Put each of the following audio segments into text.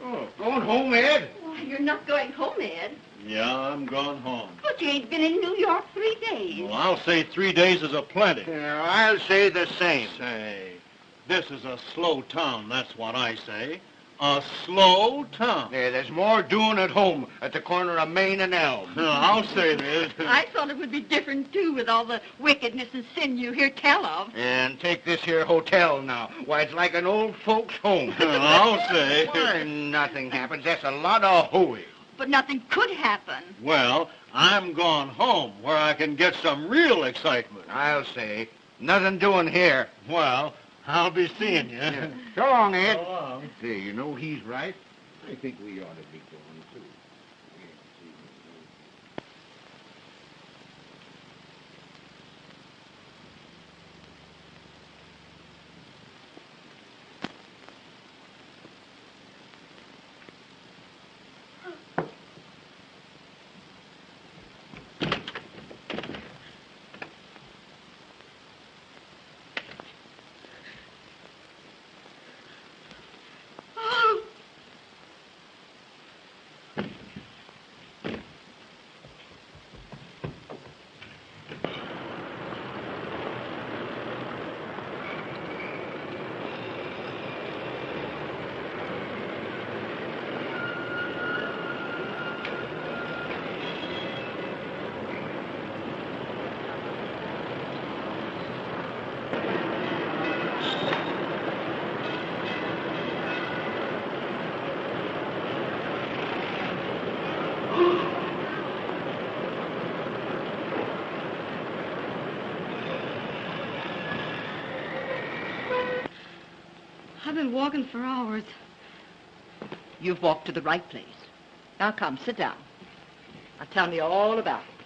Oh, going home, Ed? Why, you're not going home, Ed. Yeah, I'm gone home. But you ain't been in New York 3 days. Well, I'll say 3 days is a plenty. Yeah, I'll say the same. Say, this is a slow town, that's what I say. A slow town. Yeah, there's more doing at home at the corner of Main and Elm. I'll say this. I thought it would be different, too, with all the wickedness and sin you hear tell of. And take this here hotel now. Why, it's like an old folks' home. I'll say. Why, nothing happens. That's a lot of hooey. But nothing could happen. Well, I'm gone home where I can get some real excitement. I'll say. Nothing doing here. Well, I'll be seeing you. Yeah. So long, Ed. So long. Say, you know, he's right. I think we ought to be going, too. I've been walking for hours. You've walked to the right place. Now come, sit down. Now tell me all about it.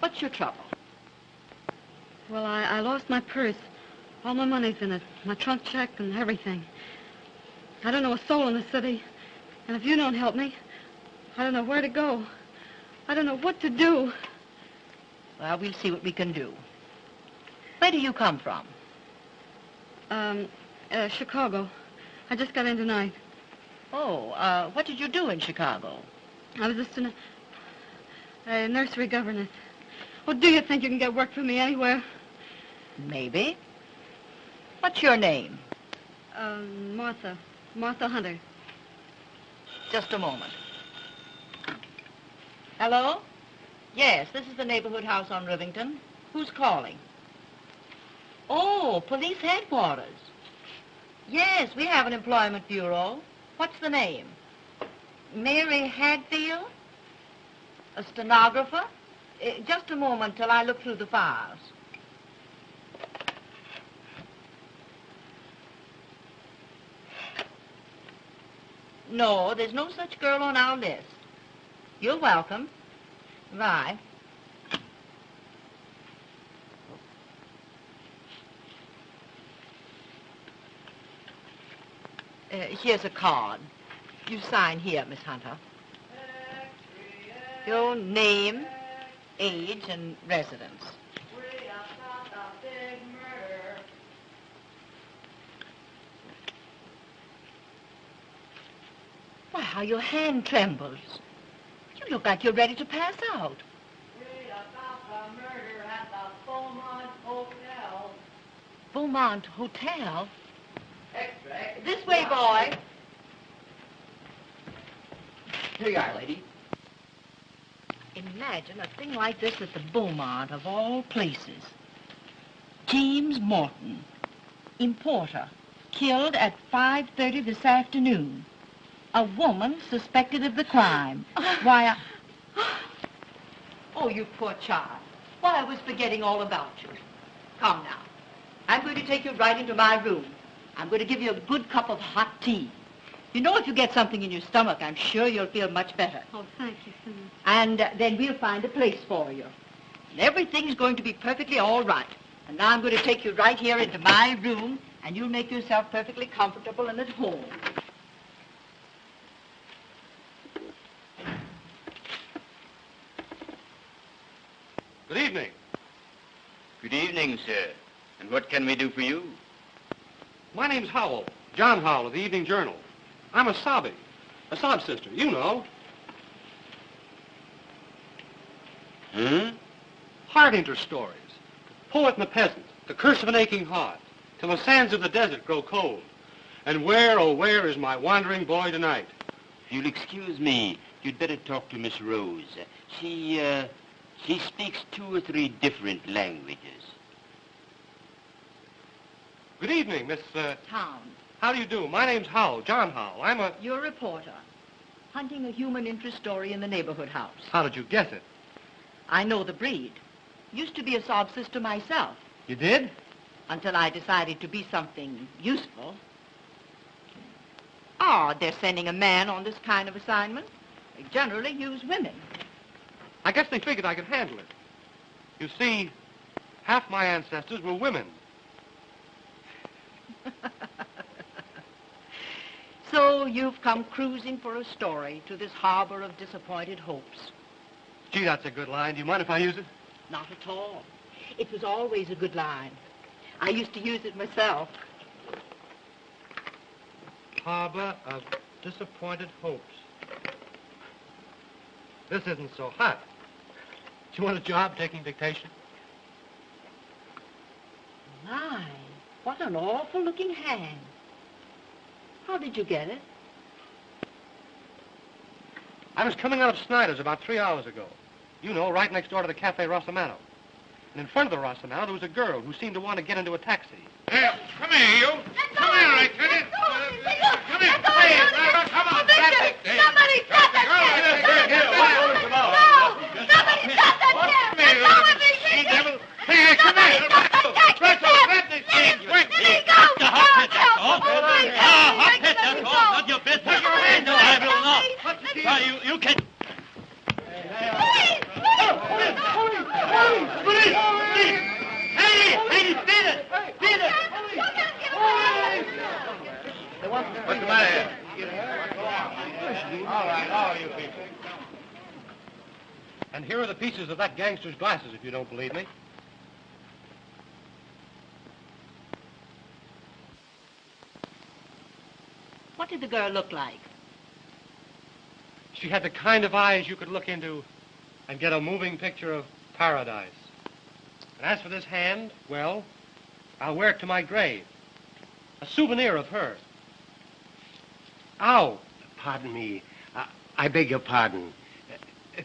What's your trouble? Well, I lost my purse. All my money's in it. My trunk check and everything. I don't know a soul in the city. And if you don't help me, I don't know where to go. I don't know what to do. Well, we'll see what we can do. Where do you come from? Chicago. I just got in tonight. Oh, what did you do in Chicago? I was just a nursery governess. Well, do you think you can get work for me anywhere? Maybe. What's your name? Martha. Martha Hunter. Just a moment. Hello? Yes, this is the neighborhood house on Rivington. Who's calling? Oh, police headquarters. Yes, we have an employment bureau. What's the name? Mary Hadfield? A stenographer? Just a moment till I look through the files. No, there's no such girl on our list. You're welcome. Bye. Here's a card. You sign here, Miss Hunter. Your name, age, and residence. Why, how your hand trembles. You look like you're ready to pass out. Murder at the Beaumont Hotel. Beaumont Hotel? This way, boy. Here you are, lady. Imagine a thing like this at the Beaumont, of all places. James Morton, importer, killed at 5:30 this afternoon. A woman suspected of the crime. Why, Oh, you poor child. Why, I was forgetting all about you. Come now. I'm going to take you right into my room. I'm going to give you a good cup of hot tea. You know, if you get something in your stomach, I'm sure you'll feel much better. Oh, thank you so much. And then we'll find a place for you. And everything's going to be perfectly all right. And now I'm going to take you right here into my room, and you'll make yourself perfectly comfortable and at home. Good evening. Good evening, sir. And what can we do for you? My name's Howell. John Howell of the Evening Journal. I'm a sob sister, you know. Heart interest stories. The poet and the peasant, the curse of an aching heart, till the sands of the desert grow cold. And where, oh where is my wandering boy tonight? If you'll excuse me, you'd better talk to Miss Rose. She speaks 2 or 3 different languages. Good evening, Miss, Town. How do you do? My name's Howell, John Howell. I'm a... You're a reporter. Hunting a human interest story in the neighborhood house. How did you guess it? I know the breed. Used to be a sob sister myself. You did? Until I decided to be something useful. Oh, they're sending a man on this kind of assignment. They generally use women. I guess they figured I could handle it. You see, half my ancestors were women. So you've come cruising for a story to this harbor of disappointed hopes. Gee, that's a good line. Do you mind if I use it? Not at all. It was always a good line. I used to use it myself. Harbor of disappointed hopes. This isn't so hot. Do you want a job taking dictation? My, what an awful-looking hand. How did you get it? I was coming out of Snyder's about 3 hours ago. You know, right next door to the Cafe Rossamato. And in front of the Rossamato, there was a girl who seemed to want to get into a taxi. Hey, come here, you. Come here, I tell you. Come here. Hey, come on, grab it. Somebody stop that cat! Somebody stop that cat! Let go of me! Hey, come here. Grab this thing, quick! Let me go! Not your business. Put your hands up. I will not. You can... What's the matter here? All right, all you people. And here are the pieces of that gangster's glasses, if you don't believe me. What did the girl look like? She had the kind of eyes you could look into and get a moving picture of paradise. And as for this hand, well, I'll wear it to my grave. A souvenir of her. Ow! Pardon me. I beg your pardon.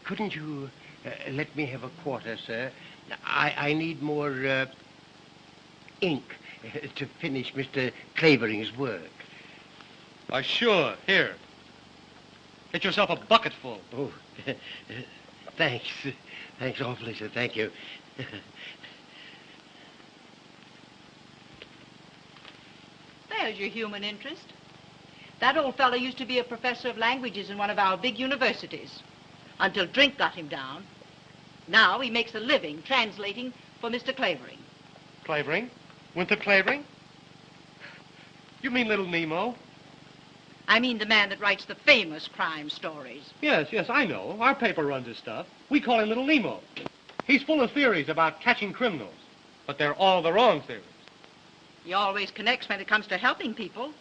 Couldn't you let me have a quarter, sir? I need more ink to finish Mr. Clavering's work. Sure. Here. Get yourself a bucketful. Oh, thanks. Thanks awfully, sir. Thank you. There's your human interest. That old fellow used to be a professor of languages in one of our big universities, until drink got him down. Now he makes a living translating for Mr. Clavering. Clavering? Winthrop Clavering? You mean Little Nemo? I mean the man that writes the famous crime stories. Yes, I know. Our paper runs his stuff. We call him Little Nemo. He's full of theories about catching criminals, but they're all the wrong theories. He always connects when it comes to helping people.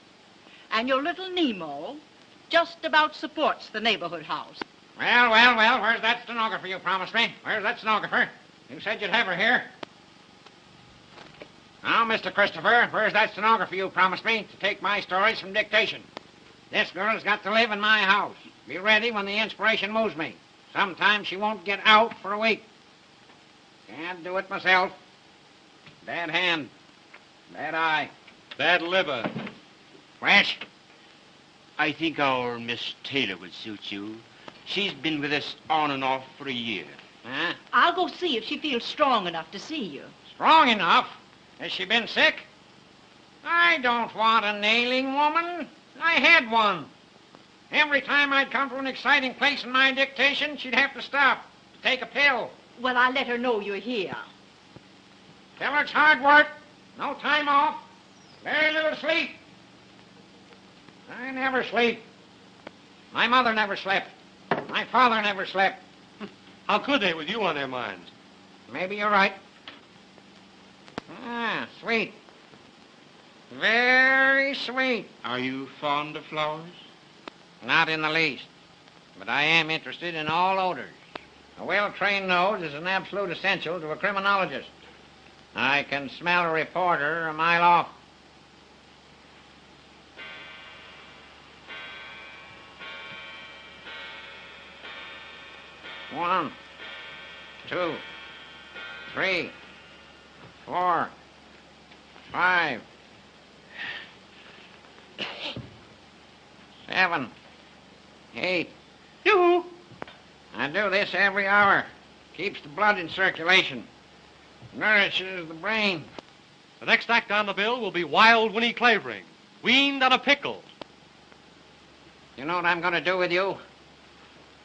And your little Nemo just about supports the neighborhood house. Well, where's that stenographer you promised me? Where's that stenographer? You said you'd have her here. Now, Mr. Christopher, where's that stenographer you promised me to take my stories from dictation? This girl's got to live in my house. Be ready when the inspiration moves me. Sometimes she won't get out for a week. Can't do it myself. Bad hand. Bad eye. Bad liver. Fresh. I think our Miss Taylor would suit you. She's been with us on and off for a year. Huh? I'll go see if she feels strong enough to see you. Strong enough? Has she been sick? I don't want a nailing woman. I had one. Every time I'd come to an exciting place in my dictation, she'd have to stop to take a pill. Well, I'll let her know you're here. Tell her it's hard work. No time off. Very little sleep. I never sleep. My mother never slept. My father never slept. How could they with you on their minds? Maybe you're right. Ah, sweet. Very sweet. Are you fond of flowers? Not in the least. But I am interested in all odors. A well-trained nose is an absolute essential to a criminologist. I can smell a reporter a mile off. One, 2, 3, 4, 5, 7, 8. Hugh! I do this every hour. Keeps the blood in circulation. Nourishes the brain. The next act on the bill will be Wild Winnie Clavering, weaned on a pickle. You know what I'm going to do with you?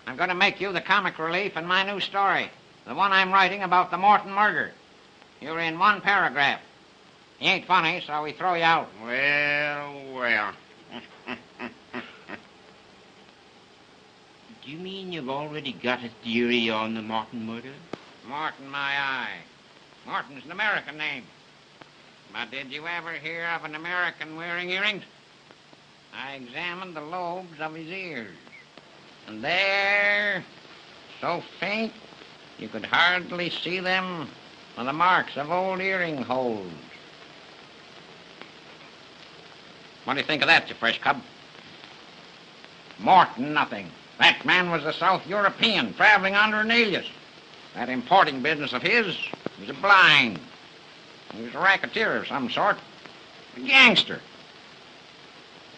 I'm going to make you the comic relief in my new story. The one I'm writing about the Morton murder. You're in one paragraph. You ain't funny, so we throw you out. Well. Do you mean you've already got a theory on the Morton murder? Morton, my eye. Morton's an American name. But did you ever hear of an American wearing earrings? I examined the lobes of his ears. And there, so faint, you could hardly see them, were the marks of old earring holes. What do you think of that, you fresh cub? Morton, nothing. That man was a South European traveling under an alias. That importing business of his was a blind. He was a racketeer of some sort. A gangster.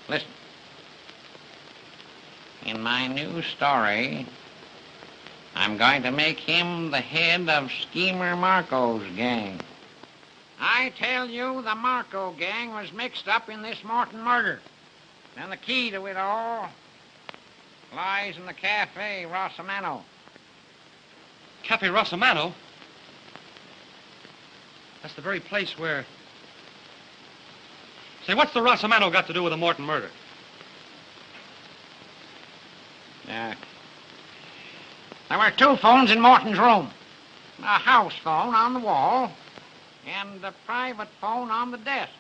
Listen. In my new story, I'm going to make him the head of Schemer Marco's gang. I tell you, the Marco gang was mixed up in this Morton murder. And the key to it all lies in the Cafe Rossamano. Cafe Rossamano? That's the very place where... Say, what's the Rossamano got to do with the Morton murder? There were 2 phones in Morton's room. A house phone on the wall and a private phone on the desk.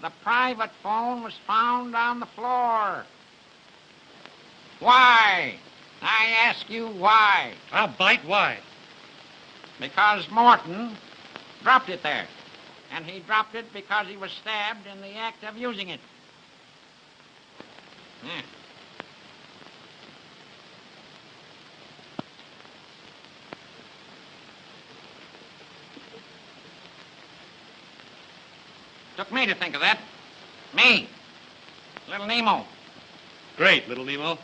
The private phone was found on the floor. Why? I ask you why. I'll bite. Why? Because Morton dropped it there. And he dropped it because he was stabbed in the act of using it. Yeah. Took me to think of that. Me. Little Nemo. Great, little Nemo.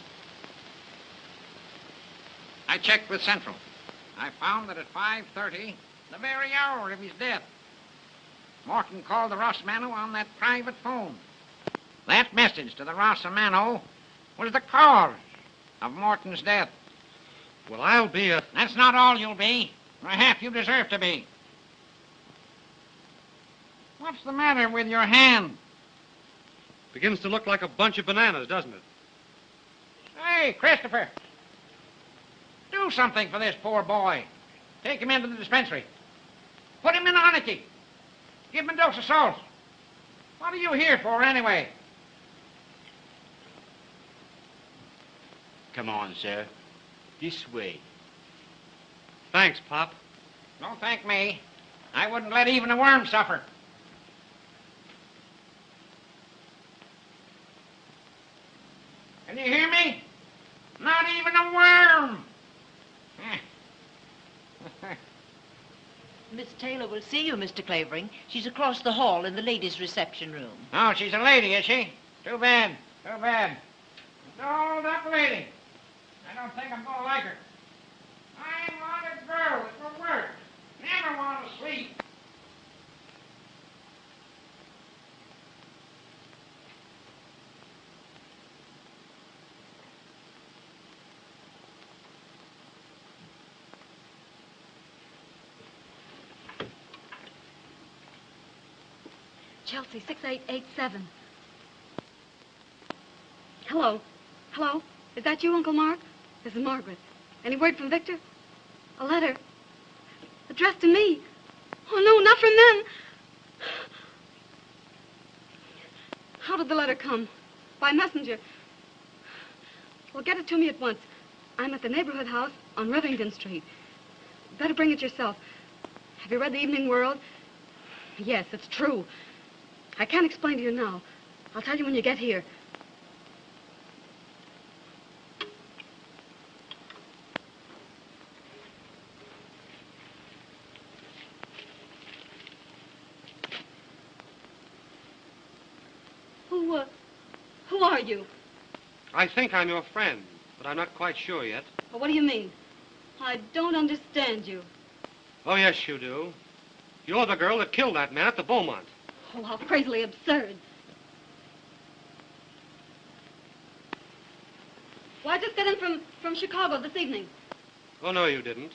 I checked with Central. I found that at 5:30, the very hour of his death, Morton called the Rossamano on that private phone. That message to the Rossamano was the cause of Morton's death. Well, I'll be a... That's not all you'll be, or half you deserve to be. What's the matter with your hand? Begins to look like a bunch of bananas, doesn't it? Hey, Christopher. Do something for this poor boy. Take him into the dispensary. Put him in Arnicky. Give him a dose of salt. What are you here for, anyway? Come on, sir. This way. Thanks, Pop. Don't thank me. I wouldn't let even a worm suffer. Can you hear me? Not even a worm. Miss Taylor will see you, Mr. Clavering. She's across the hall in the ladies' reception room. Oh, she's a lady, is she? Too bad. Too bad. A dolled-up lady. I don't think I'm going to like her. I want a girl that will work. Never want to sleep. Chelsea, 6887. Hello. Hello? Is that you, Uncle Mark? This is Margaret. Any word from Victor? A letter. Addressed to me. Oh, no, not from them. How did the letter come? By messenger. Well, get it to me at once. I'm at the neighborhood house on Rivington Street. Better bring it yourself. Have you read the Evening World? Yes, it's true. I can't explain to you now. I'll tell you when you get here. Who are you? I think I'm your friend, but I'm not quite sure yet. Well, what do you mean? I don't understand you. Oh, yes, you do. You're the girl that killed that man at the Beaumont. Oh, how crazily absurd. Well, I just got in from Chicago this evening. Oh, no, you didn't.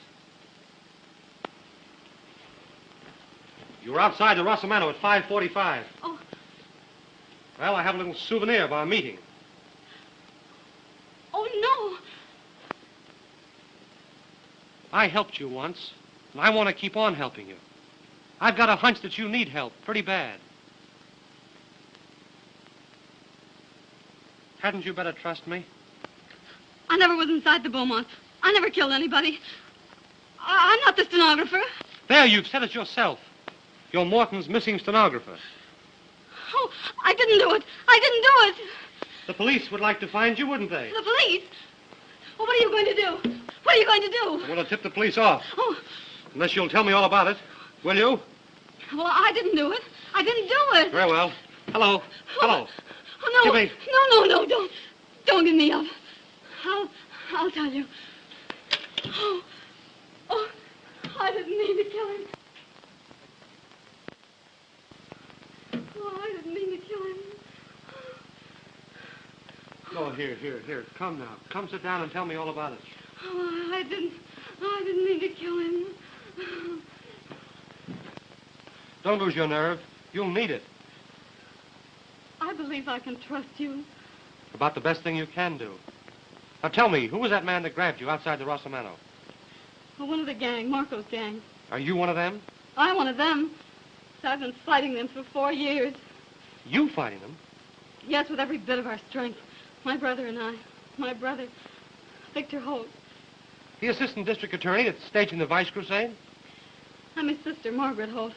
You were outside the Rossamano at 5:45. Oh. Well, I have a little souvenir of our meeting. Oh, no. I helped you once, and I want to keep on helping you. I've got a hunch that you need help pretty bad. Hadn't you better trust me? I never was inside the Beaumont. I never killed anybody. I'm not the stenographer. There, you've said it yourself. You're Morton's missing stenographer. Oh, I didn't do it. I didn't do it. The police would like to find you, wouldn't they? The police? Well, what are you going to do? What are you going to do? I'm going to tip the police off. Oh. Unless you'll tell me all about it. Will you? Well, I didn't do it. I didn't do it. Very well. Hello. Hello. Oh, no. Give me... No, don't give me up. I'll tell you. Oh, I didn't mean to kill him. Oh, I didn't mean to kill him. Oh, here. Come now. Come sit down and tell me all about it. Oh, I didn't mean to kill him. Don't lose your nerve. You'll need it. I believe I can trust you. About the best thing you can do. Now tell me, who was that man that grabbed you outside the Rossamano? Well, one of the gang, Marco's gang. Are you one of them? I'm one of them. So I've been fighting them for 4 years. You fighting them? Yes, with every bit of our strength. My brother and I. My brother, Victor Holt. The assistant district attorney that's staging the Vice Crusade? I'm his sister, Margaret Holt.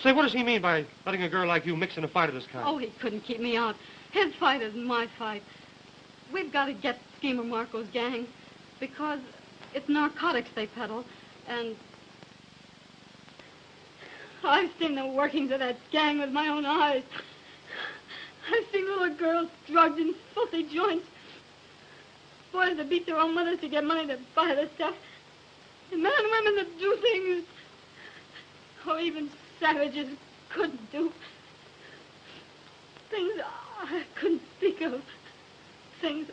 Say, what does he mean by letting a girl like you mix in a fight of this kind? Oh, he couldn't keep me out. His fight isn't my fight. We've got to get Schemer Marco's gang because it's narcotics they peddle, and I've seen the workings of that gang with my own eyes. I've seen little girls drugged in filthy joints, boys that beat their own mothers to get money to buy the stuff, and men and women that do things, even savages couldn't do. Things I couldn't speak of. Things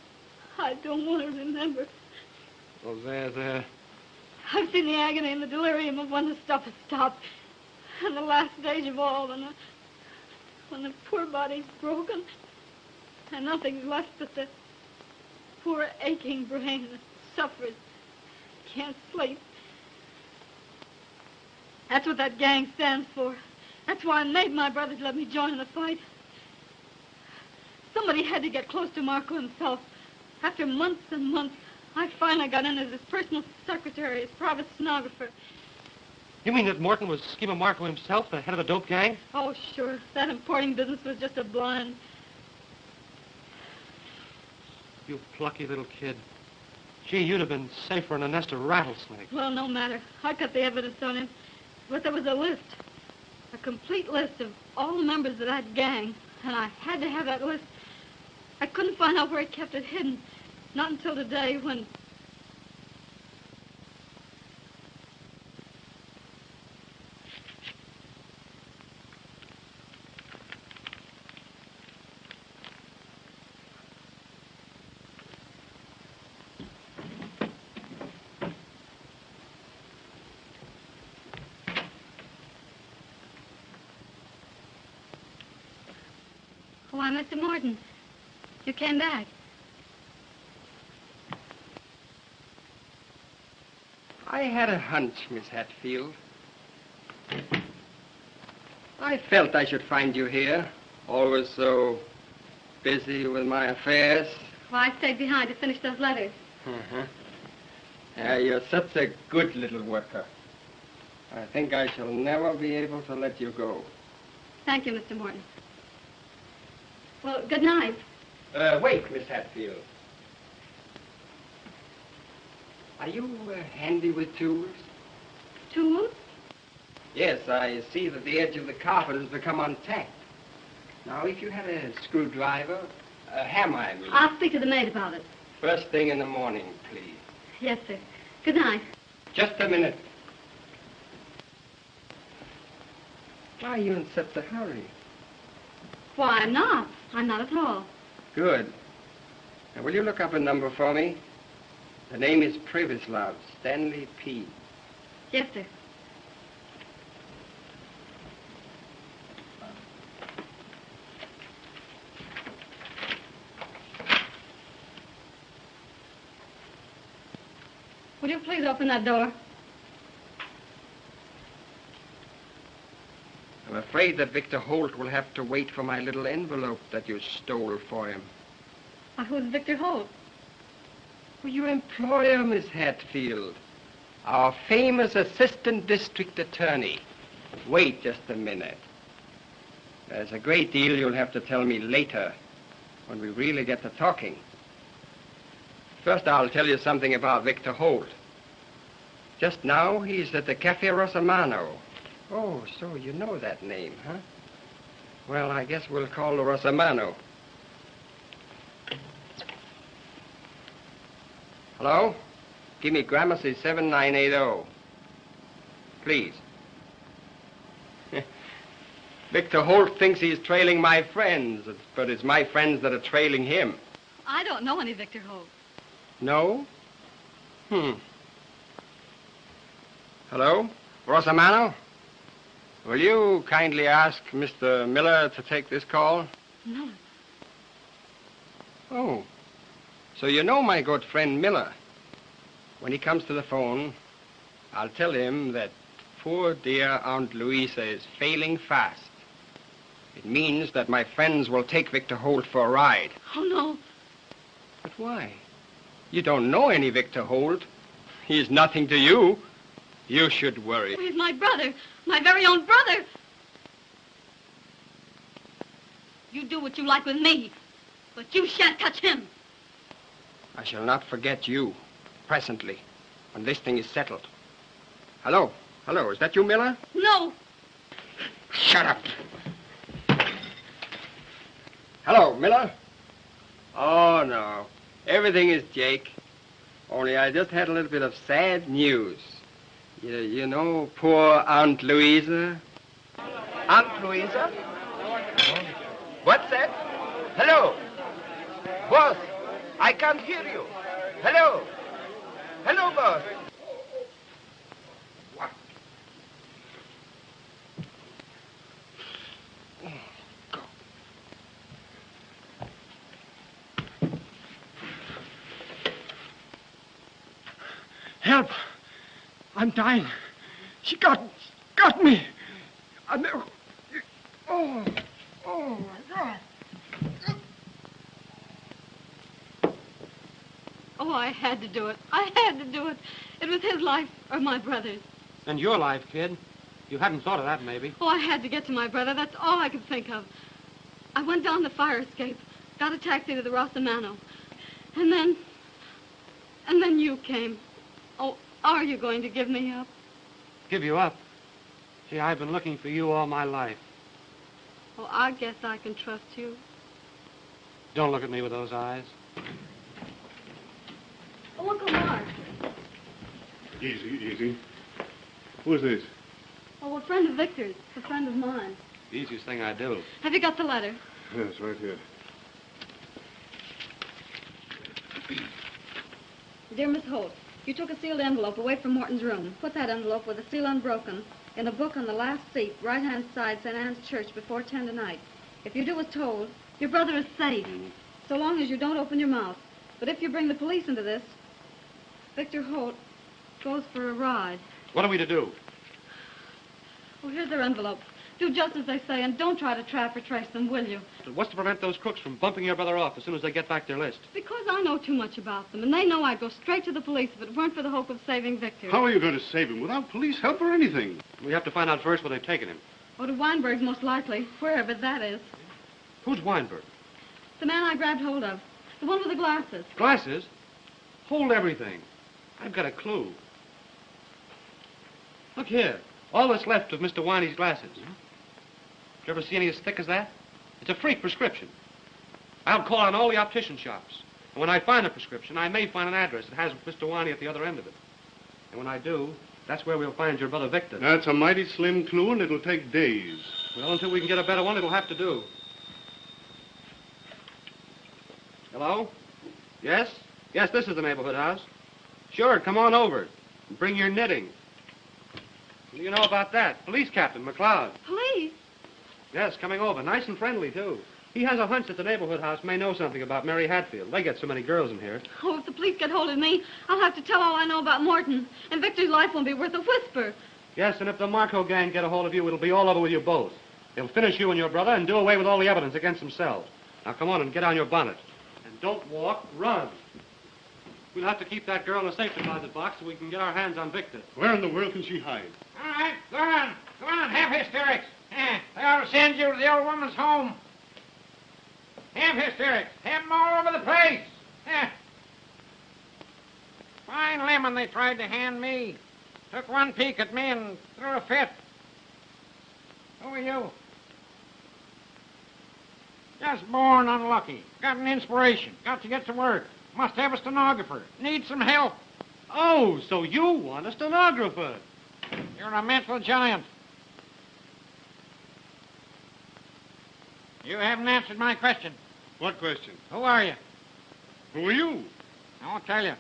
I don't want to remember. Oh, there. I've seen the agony and the delirium of when the stuff has stopped. And the last stage of all, when the poor body's broken, and nothing's left but the poor aching brain that suffers, can't sleep. That's what that gang stands for. That's why I made my brothers let me join in the fight. Somebody had to get close to Marco himself. After months and months, I finally got in as his personal secretary, his private stenographer. You mean that Morton was Schemer Marco himself, the head of the dope gang? Oh, sure. That importing business was just a blind. You plucky little kid. Gee, you'd have been safer in a nest of rattlesnakes. Well, no matter. I got the evidence on him. But there was a list. A complete list of all the members of that gang. And I had to have that list. I couldn't find out where he kept it hidden. Not until today when... Why, Mr. Morton, you came back. I had a hunch, Miss Hatfield. I felt I should find you here, always so busy with my affairs. Well, I stayed behind to finish those letters. You're such a good little worker. I think I shall never be able to let you go. Thank you, Mr. Morton. Well, good night. Wait, Miss Hatfield. Are you handy with tools? Tools? Yes, I see that the edge of the carpet has become untacked. Now, if you had a screwdriver, a hammer, I mean. I'll speak to the maid about it. First thing in the morning, please. Yes, sir. Good night. Just a minute. Why are you in such a hurry? Why, I'm not. I'm not at all. Good. Now, will you look up a number for me? The name is Privislav, Stanley P. Yes, sir. Would you please open that door? I'm afraid that Victor Holt will have to wait for my little envelope that you stole for him. Why, who's Victor Holt? Well, your employer, Miss Hatfield. Our famous assistant district attorney. Wait just a minute. There's a great deal you'll have to tell me later, when we really get to talking. First, I'll tell you something about Victor Holt. Just now, he's at the Cafe Rosamano. Oh, so you know that name, huh? Well, I guess we'll call the Rosamano. Hello? Give me Gramercy 7980. Please. Victor Holt thinks he's trailing my friends, but it's my friends that are trailing him. I don't know any Victor Holt. No? Hello? Rosamano? Will you kindly ask Mr. Miller to take this call? No. Oh. So you know my good friend Miller. When he comes to the phone, I'll tell him that poor dear Aunt Louisa is failing fast. It means that my friends will take Victor Holt for a ride. Oh, no. But why? You don't know any Victor Holt. He's nothing to you. You should worry. He's my brother. My very own brother. You do what you like with me, but you shan't touch him. I shall not forget you, presently, when this thing is settled. Hello? Hello, is that you, Miller? No. Shut up. Hello, Miller? Oh, no. Everything is Jake. Only I just had a little bit of sad news. You know poor Aunt Louisa? Aunt Louisa? What's that? Hello? Boss, I can't hear you. Hello? Hello, boss. What? Go. Help! I'm dying. She got me. Oh, my God. Oh, I had to do it. I had to do it. It was his life or my brother's. And your life, kid. You hadn't thought of that, maybe. Oh, I had to get to my brother. That's all I could think of. I went down the fire escape, got a taxi to the Rosamano. And then you came. Oh, are you going to give me up? Give you up? Gee, I've been looking for you all my life. Oh, I guess I can trust you. Don't look at me with those eyes. Oh, Uncle Mark. Easy, easy. Who's this? Oh, a friend of Victor's. A friend of mine. The easiest thing I do. Have you got the letter? Yes, right here. Dear Miss Holt, you took a sealed envelope away from Morton's room. Put that envelope with the seal unbroken in a book on the last seat, right-hand side, St. Anne's Church, before 10 tonight. If you do as told, your brother is safe, so long as you don't open your mouth. But if you bring the police into this, Victor Holt goes for a ride. What are we to do? Oh, here's their envelope. Do just as they say and don't try to trap or trace them, will you? What's to prevent those crooks from bumping your brother off as soon as they get back their list? Because I know too much about them, and they know I'd go straight to the police if it weren't for the hope of saving Victor. How are you going to save him without police help or anything? We have to find out first where they've taken him. Or to Weinberg's, most likely, wherever that is. Who's Weinberg? The man I grabbed hold of. The one with the glasses. Glasses? Hold everything. I've got a clue. Look here. All that's left of Mr. Winey's glasses. Did you ever see any as thick as that? It's a freak prescription. I'll call on all the optician shops. And when I find a prescription, I may find an address that has Mr. Winey at the other end of it. And when I do, that's where we'll find your brother Victor. That's a mighty slim clue, and it'll take days. Well, until we can get a better one, it'll have to do. Hello? Yes? Yes, this is the neighborhood house. Sure, come on over. And bring your knitting. What do you know about that? Police Captain McLeod. Police? Yes, coming over. Nice and friendly, too. He has a hunch that the neighborhood house may know something about Mary Hatfield. They get so many girls in here. Oh, if the police get hold of me, I'll have to tell all I know about Morton. And Victor's life won't be worth a whisper. Yes, and if the Marco gang get a hold of you, it'll be all over with you both. They'll finish you and your brother and do away with all the evidence against themselves. Now, come on and get on your bonnet. And don't walk, run. We'll have to keep that girl in a safe deposit box so we can get our hands on Victor. Where in the world can she hide? All right, go on. Go on, have hysterics. They ought to send you to the old woman's home. Have hysterics. Have them all over the place. Fine lemon they tried to hand me. Took one peek at me and threw a fit. Who are you? Just born unlucky. Got an inspiration. Got to get to work. Must have a stenographer. Need some help. Oh, so you want a stenographer. You're a mental giant. You haven't answered my question. What question? Who are you? Who are you? I won't tell you.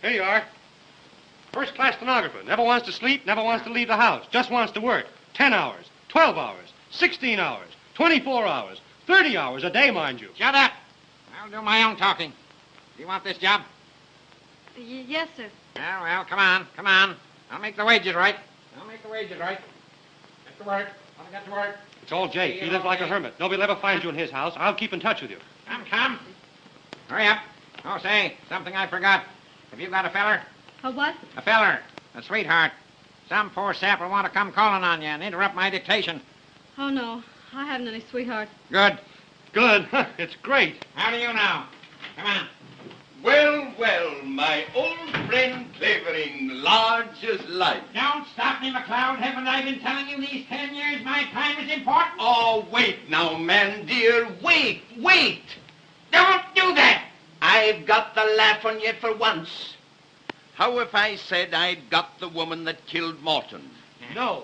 Here you are. First-class stenographer. Never wants to sleep, never wants to leave the house. Just wants to work. 10 hours, 12 hours, 16 hours, 24 hours, 30 hours a day, mind you. Shut up. I'll do my own talking. Do you want this job? Yes, sir. Well, come on, come on. I'll make the wages right. Get to work. I'll get to work. It's all Jake. He lives like a hermit. Nobody will ever find you in his house. I'll keep in touch with you. Come. Hurry up. Oh, say, something I forgot. Have you got a feller? A what? A feller. A sweetheart. Some poor sap will want to come calling on you and interrupt my dictation. Oh, no. I haven't any sweetheart. Good. Good. It's great. How do you know? Come on. Well, my old friend Clavering, large as life. Don't stop me, McLeod. Haven't I been telling you these 10 years my time is important? Oh, wait now, man, dear. Wait. Don't do that. I've got the laugh on you for once. How if I said I'd got the woman that killed Morton? No.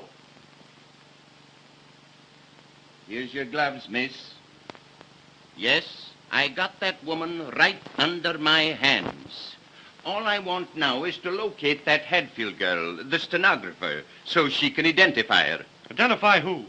Here's your gloves, miss. Yes, I got that woman right under my hands. All I want now is to locate that Hadfield girl, the stenographer, so she can identify her. Identify who?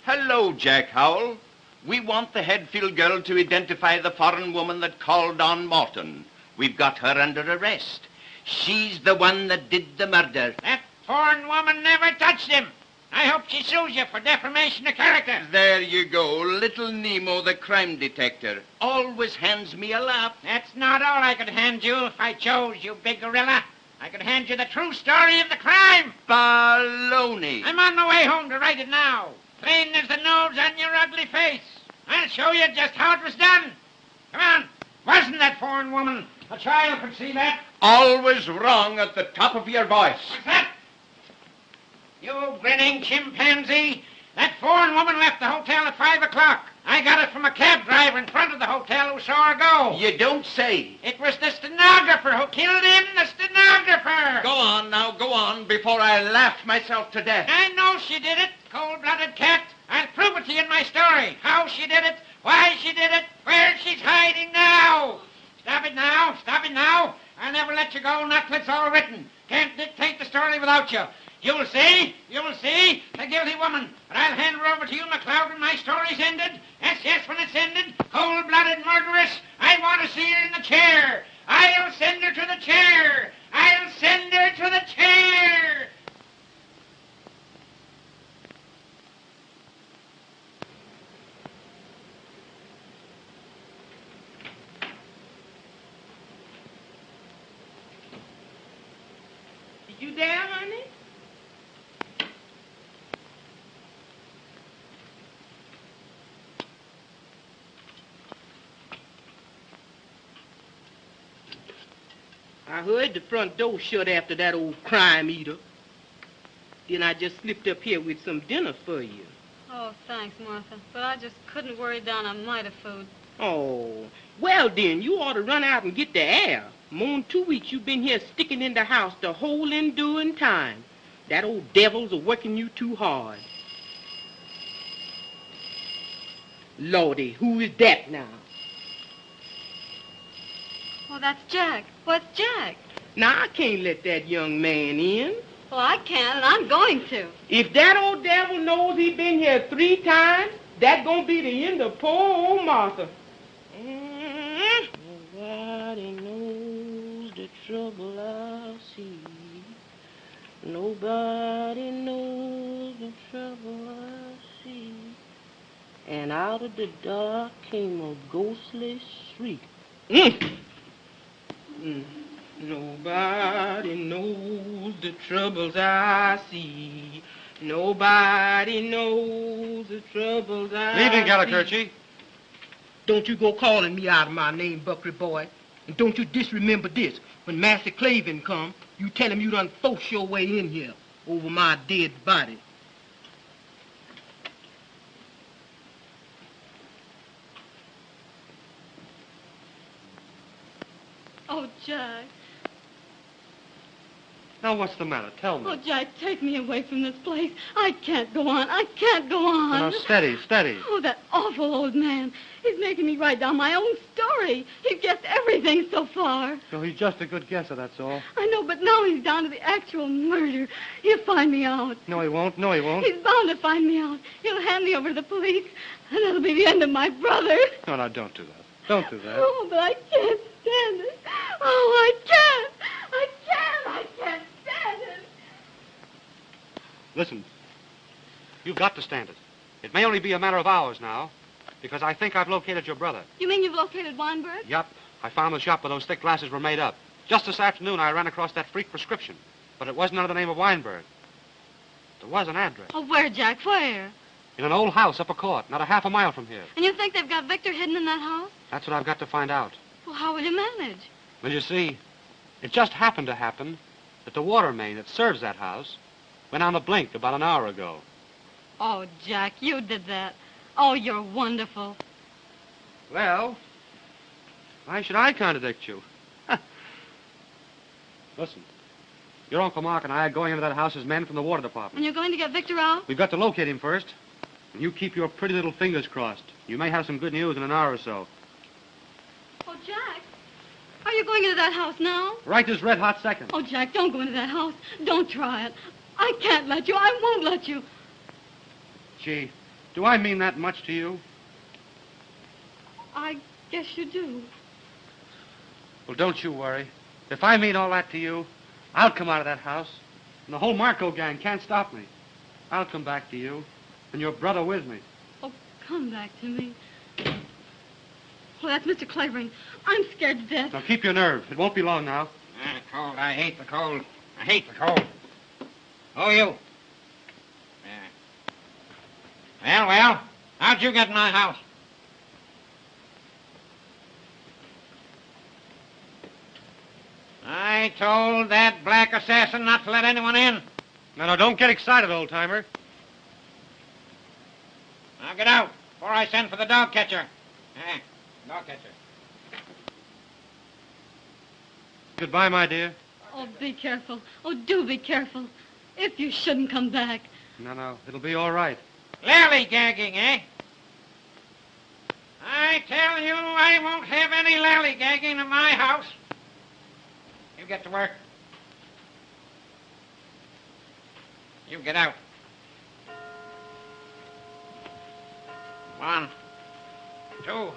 Hello, Jack Howell. We want the Hadfield girl to identify the foreign woman that called on Morton. We've got her under arrest. She's the one that did the murder. That foreign woman never touched him. I hope she sues you for defamation of character. There you go. Little Nemo, the crime detector, always hands me a laugh. That's not all I could hand you if I chose, you big gorilla. I could hand you the true story of the crime. Baloney. I'm on my way home to write it now. Plain as the nose on your ugly face. I'll show you just how it was done. Come on. Wasn't that foreign woman? A child could see that. Always wrong at the top of your voice. What's that? You grinning chimpanzee. That foreign woman left the hotel at 5 o'clock. I got it from a cab driver in front of the hotel who saw her go. You don't say. It was the stenographer who killed him, the stenographer. Go on now, go on, before I laugh myself to death. I know she did it, cold-blooded cat. I'll prove it to you in my story. How she did it, why she did it, where she's hiding now. Stop it now. I'll never let you go, not till it's all written. Can't dictate the story without you. You'll see, the guilty woman. But I'll hand her over to you, McLeod, when my story's ended. Yes, when it's ended. Cold-blooded murderess. I want to see her in the chair. I'll send her to the chair. I'll Send her to the chair! You there, honey? I heard the front door shut after that old crime eater. Then I just slipped up here with some dinner for you. Oh, thanks, Martha. But I just couldn't worry down a mite of food. Oh, well then, you ought to run out and get the air. More than 2 weeks you've been here sticking in the house the whole enduring time. That old devil's a working you too hard. Lordy, who is that now? Oh, that's Jack. What's Jack? Now, I can't let that young man in. Well, I can, and I'm going to. If that old devil knows he's been here 3 times, that's gonna be the end of poor old Martha. Nobody knows the trouble I see. Nobody knows the trouble I see. And out of the dark came a ghostly shriek. Nobody knows the troubles I see. Nobody knows the troubles I see. Leaving, Gallicurchi. Don't you go calling me out of my name, Buckley boy. And don't you disremember this. When Master Clavin come, you tell him you done forced your way in here over my dead body. Oh, Jack. Now, what's the matter? Tell me. Oh, Jack, take me away from this place. I can't go on. I can't go on. Now, steady, steady. Oh, that awful old man. He's making me write down my own story. He's guessed everything so far. No, he's just a good guesser, that's all. I know, but now he's down to the actual murder. He'll find me out. No, he won't. No, he won't. He's bound to find me out. He'll hand me over to the police, and that'll be the end of my brother. No, no, don't do that. Don't do that. Oh, but I can't stand it. Oh, I can't. I can't stand it. Listen, you've got to stand it. It may only be a matter of hours now, because I think I've located your brother. You mean you've located Weinberg? Yup. I found the shop where those thick glasses were made up. Just this afternoon, I ran across that freak prescription, but it wasn't under the name of Weinberg. There was an address. Oh, where, Jack? Where? In an old house up a court, not a half a mile from here. And you think they've got Victor hidden in that house? That's what I've got to find out. Well, how will you manage? Well, you see, it just happened to happen that the water main that serves that house went on the blink about an hour ago. Oh, Jack, you did that. Oh, you're wonderful. Well, why should I contradict you? Listen, your Uncle Mark and I are going into that house as men from the water department. And you're going to get Victor out? We've got to locate him first. And you keep your pretty little fingers crossed. You may have some good news in an hour or so. Oh, Jack, are you going into that house now? Right this red-hot second. Oh, Jack, don't go into that house. Don't try it. I can't let you. I won't let you. Gee, do I mean that much to you? I guess you do. Well, don't you worry. If I mean all that to you, I'll come out of that house. And the whole Marco gang can't stop me. I'll come back to you. And your brother with me. Oh, come back to me. Oh, that's Mr. Clavering. I'm scared to death. Now, keep your nerve. It won't be long now. Cold. I hate the cold. I hate the cold. Oh, you. Yeah. Well, how'd you get in my house? I told that black assassin not to let anyone in. No, don't get excited, old-timer. Now get out before I send for the dog catcher. Dog catcher. Goodbye, my dear. Oh, be careful. Oh, do be careful. If you shouldn't come back. No, it'll be all right. Lally-gagging, eh? I tell you, I won't have any lally-gagging in my house. You get to work. You get out. 1, 2,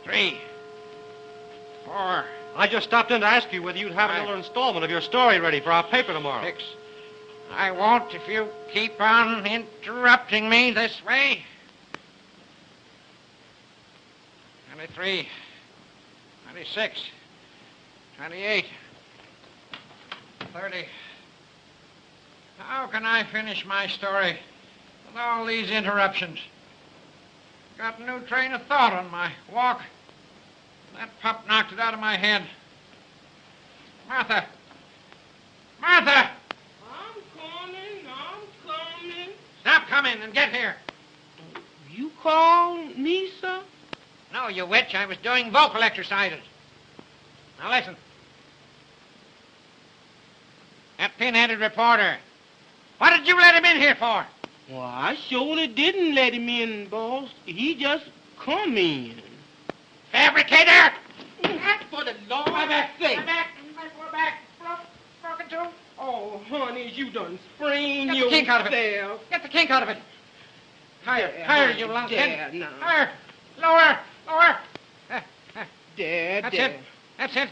3, 4, I just stopped in to ask you whether you'd have another installment of your story ready for our paper tomorrow. Fix. I won't if you keep on interrupting me this way. 23, 26, 28, 30. How can I finish my story with all these interruptions? Got a new train of thought on my walk. That pup knocked it out of my head. Martha! Martha! I'm coming. Stop coming and get here. You called me, sir? No, you witch. I was doing vocal exercises. Now listen. That pin-headed reporter. What did you let him in here for? Well, I surely didn't let him in, boss. He just come in. Fabricator! For the Lord's sake. Come back. We're back. Broken too. Oh, honey, you done sprained Get the yourself. kink out of it. Get the kink out of it. Higher, you lunkhead. No. Higher. Lower. That's it.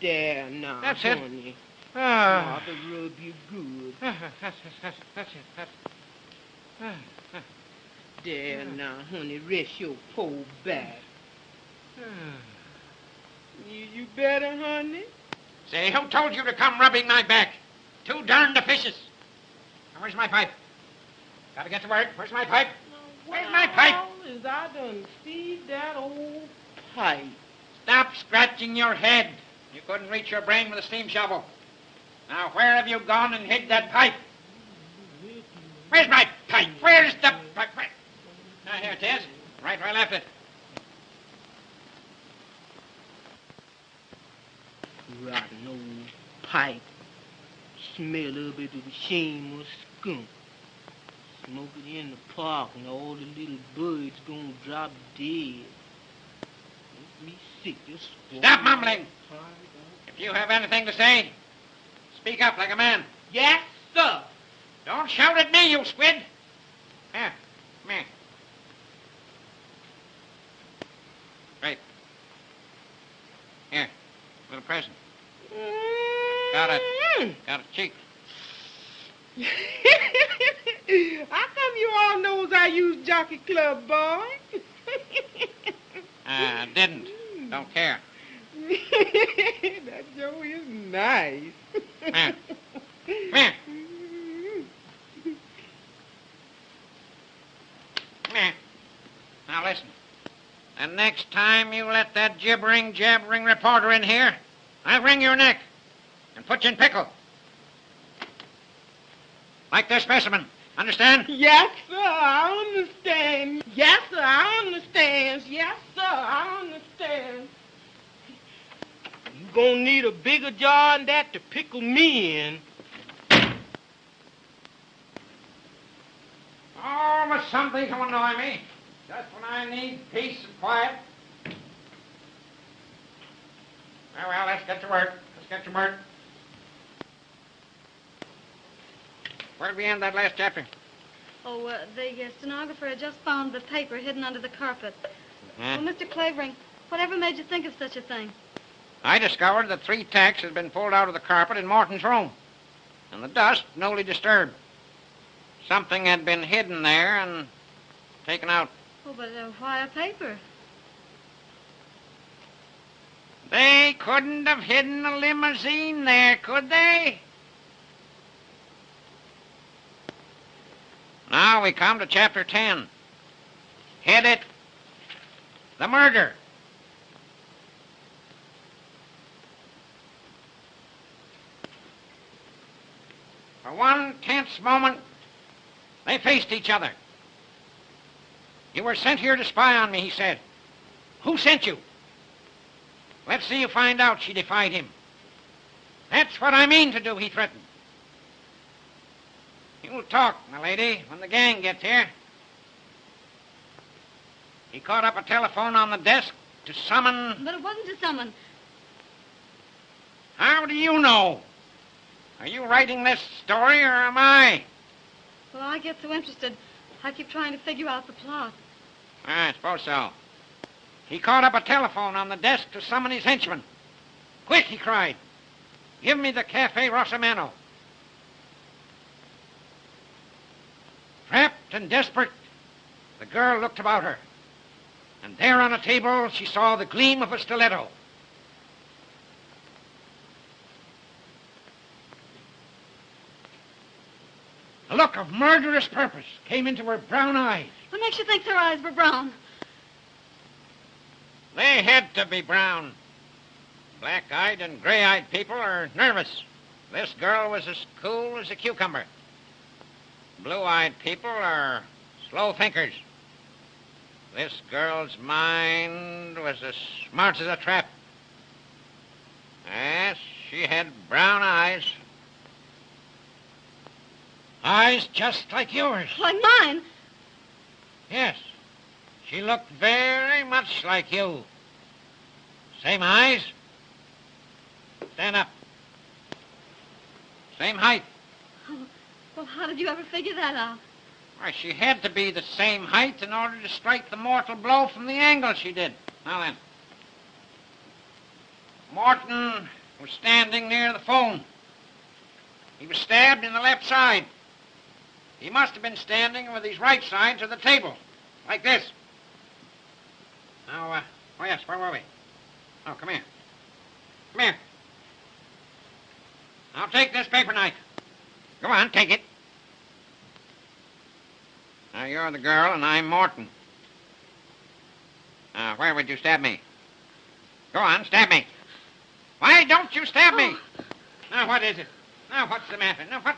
There, now, That's it. honey. Ah. Mother rub you good. That's it. There, now, honey, rest your poor back. You better, honey? Say, who told you to come rubbing my back? Too darned officious. Now, where's my pipe? Gotta get to work. Where's my pipe? Where's my pipe? Is I done see that old pipe. Stop scratching your head. You couldn't reach your brain with a steam shovel. Now, where have you gone and hid that pipe? Where's my pipe? Where's the pipe? Now, here it is. Right where I left it. Rotten old pipe. Smell of it with a shameless skunk. Smoke it in the park and all the little birds gonna drop dead. Make me sick, just Stop mumbling. If you have anything to say, speak up like a man. Yes, sir. Don't shout at me, you squid. Here, come here. Right. Here, little present. Got a cheek. How come you all knows I use Jockey Club, boy? Didn't. Don't care. That Joe is nice. Here. Come here. Come here. Now listen. The next time you let that jabbering reporter in here, I'll wring your neck and put you in pickle. Like this specimen. Understand? Yes, sir, I understand. Yes, sir, I understand. Yes, sir, I understand. You gonna need a bigger jar than that to pickle me in. Oh, but something to annoy me. Just when I need peace and quiet. Well, let's get to work. Where'd we end that last chapter? Oh, the stenographer had just found the paper hidden under the carpet. Huh? Well, Mr. Clavering, whatever made you think of such a thing? I discovered that 3 tacks had been pulled out of the carpet in Morton's room, and the dust newly disturbed. Something had been hidden there and taken out. Oh, but why a paper? They couldn't have hidden a limousine there, could they? Now we come to chapter 10. Head it, the murder. For one tense moment, they faced each other. You were sent here to spy on me, he said. Who sent you? Let's see you find out, she defied him. That's what I mean to do, he threatened. You'll talk, my lady, when the gang gets here. He caught up a telephone on the desk to summon... But it wasn't to summon. How do you know? Are you writing this story, or am I? Well, I get so interested, I keep trying to figure out the plot. I suppose so. He caught up a telephone on the desk to summon his henchman. Quick, he cried. Give me the Cafe Rosamano. Trapped and desperate, the girl looked about her. And there on a table, she saw the gleam of a stiletto. A look of murderous purpose came into her brown eyes. What makes you think her eyes were brown? They had to be brown. Black-eyed and gray-eyed people are nervous. This girl was as cool as a cucumber. Blue-eyed people are slow thinkers. This girl's mind was as smart as a trap. Yes, she had brown eyes. Eyes just like yours. Like mine? Yes. She looked very much like you. Same eyes. Stand up. Same height. Oh, well, how did you ever figure that out? Why, she had to be the same height in order to strike the mortal blow from the angle she did. Now then. Morton was standing near the phone. He was stabbed in the left side. He must have been standing with his right side to the table, like this. Now, oh yes, where were we? Oh, come here. Come here. Now take this paper knife. Go on, take it. Now, you're the girl and I'm Morton. Now, where would you stab me? Go on, stab me. Why don't you stab me? Now, what is it? Now, what's the matter? Now, what?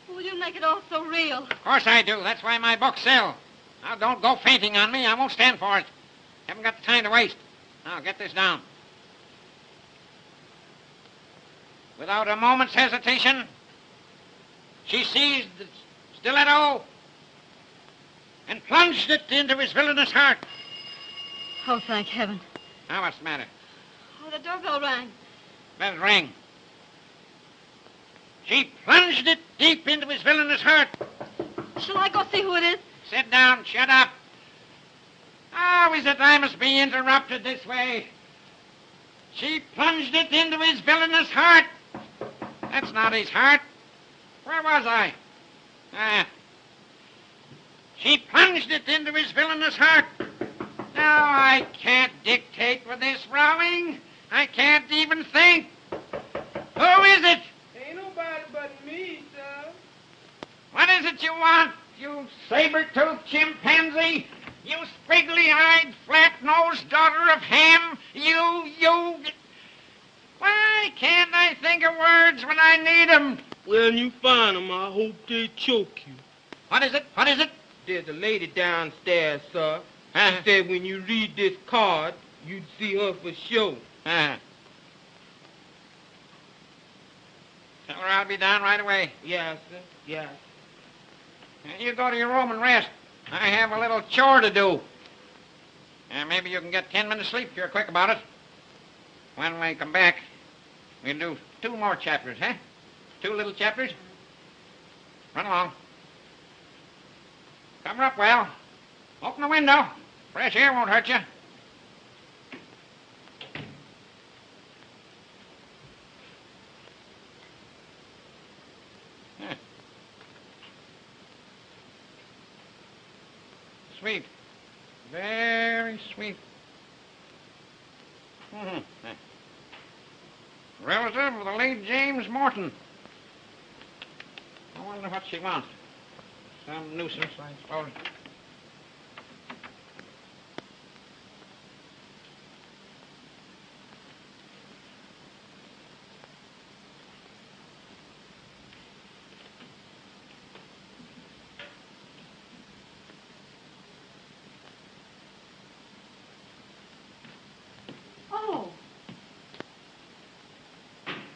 Well, you make it all so real. Of course I do. That's why my books sell. Now, don't go fainting on me. I won't stand for it. Haven't got the time to waste. Now, get this down. Without a moment's hesitation, she seized the stiletto and plunged it into his villainous heart. Oh, thank heaven. Now, what's the matter? Oh, the doorbell rang. Let it ring. She plunged it deep into his villainous heart. Shall I go see who it is? Sit down. Shut up. How is it I must be interrupted this way? She plunged it into his villainous heart. That's not his heart. Where was I? She plunged it into his villainous heart. Now, I can't dictate with this rowing. I can't even think. Who is it? Ain't nobody but me, sir. What is it you want, you saber-toothed chimpanzee? You squiggly-eyed, flat-nosed daughter of Ham? You... Why can't I think of words when I need 'em? When you find 'em, I hope they choke you. What is it? What is it? There's a lady downstairs, sir. She said when you read this card, you'd see her for sure. Tell her I'll be down right away. Yes, sir. Yes. You go to your room and rest. I have a little chore to do. Maybe you can get 10 minutes sleep if you're quick about it. When we come back, we'll do 2 more chapters, huh? 2 little chapters. Run along. Cover up well. Open the window. Fresh air won't hurt you. Sweet. Very sweet. Relative of the late James Morton. I wonder what she wants. Some nuisance, I suppose. Oh.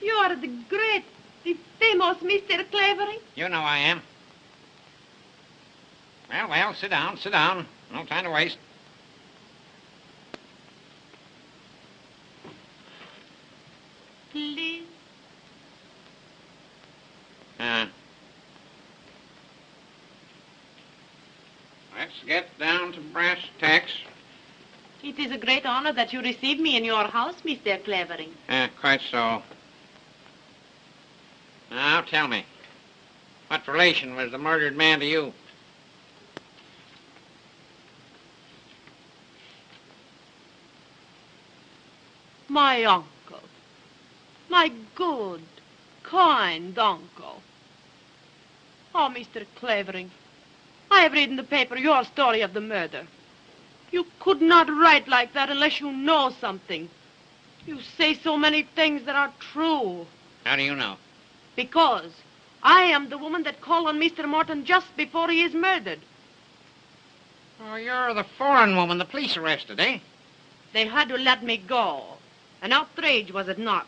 You are the great, the famous Mr. Clavering? You know I am. Well, sit down, sit down. No time to waste. Please. Let's get down to brass tacks. It is a great honor that you receive me in your house, Mr. Clavering. Quite so. Now, tell me, what relation was the murdered man to you? My uncle. My good, kind uncle. Oh, Mr. Clavering, I have read in the paper your story of the murder. You could not write like that unless you know something. You say so many things that are true. How do you know? Because I am the woman that called on Mr. Morton just before he is murdered. Oh, you're the foreign woman the police arrested, eh? They had to let me go. An outrage, was it not?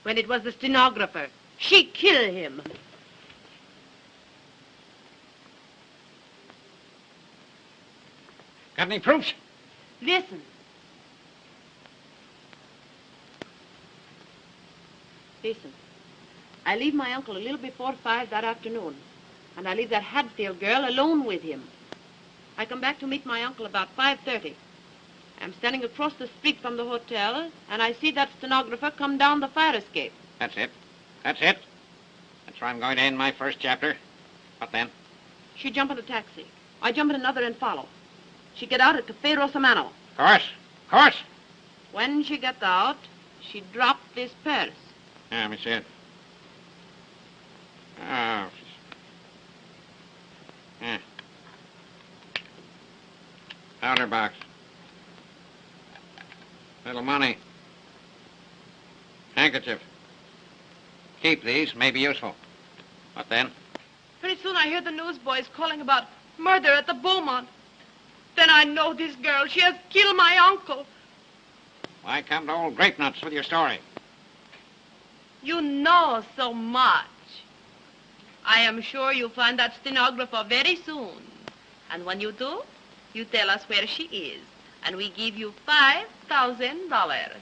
When it was the stenographer. She killed him. Got any proofs? Listen. Listen. I leave my uncle a little before 5 that afternoon, and I leave that Hadfield girl alone with him. I come back to meet my uncle about 5:30. I'm standing across the street from the hotel, and I see that stenographer come down the fire escape. That's it. That's it. That's where I'm going to end my first chapter. What then? She jump in a taxi. I jump in another and follow. She get out at Cafe Rosamano. Of course. Of course. When she gets out, she dropped this purse. Yeah, let me see it. Oh. Yeah. Powder box. Little money. Handkerchief. Keep these. May be useful. What then? Pretty soon I hear the newsboys calling about murder at the Beaumont. Then I know this girl. She has killed my uncle. Why come to old grape nuts with your story? You know so much. I am sure you'll find that stenographer very soon. And when you do, you tell us where she is. And we give you $5,000.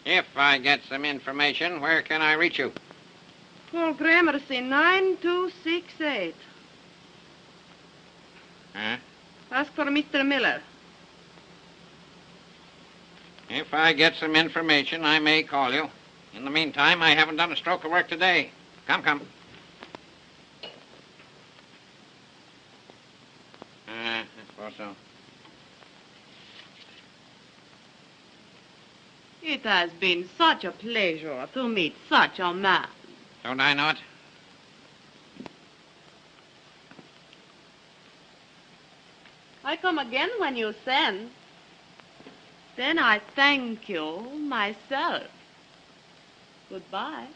If I get some information, where can I reach you? Paul Gramercy, 9268. Huh? Ask for Mr. Miller. If I get some information, I may call you. In the meantime, I haven't done a stroke of work today. Come, come. I suppose so. It has been such a pleasure to meet such a man. Don't I know it? I come again when you send. Then I thank you myself. Goodbye.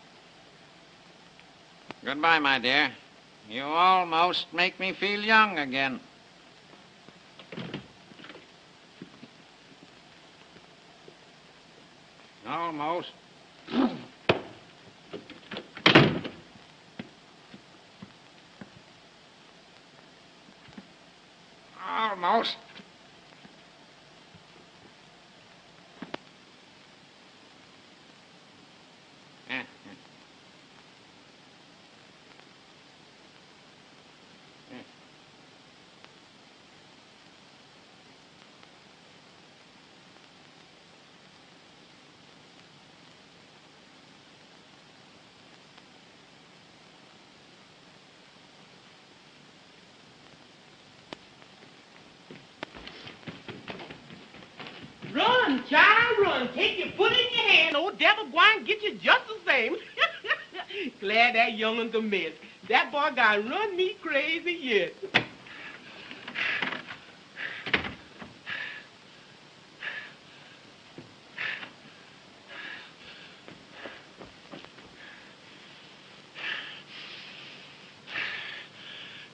Goodbye, my dear. You almost make me feel young again. Almost. Almost. Run, child, run. Take your foot in your hand. Old devil gwine get you just the same. Glad that young'un's a mess. That boy got run me crazy yet.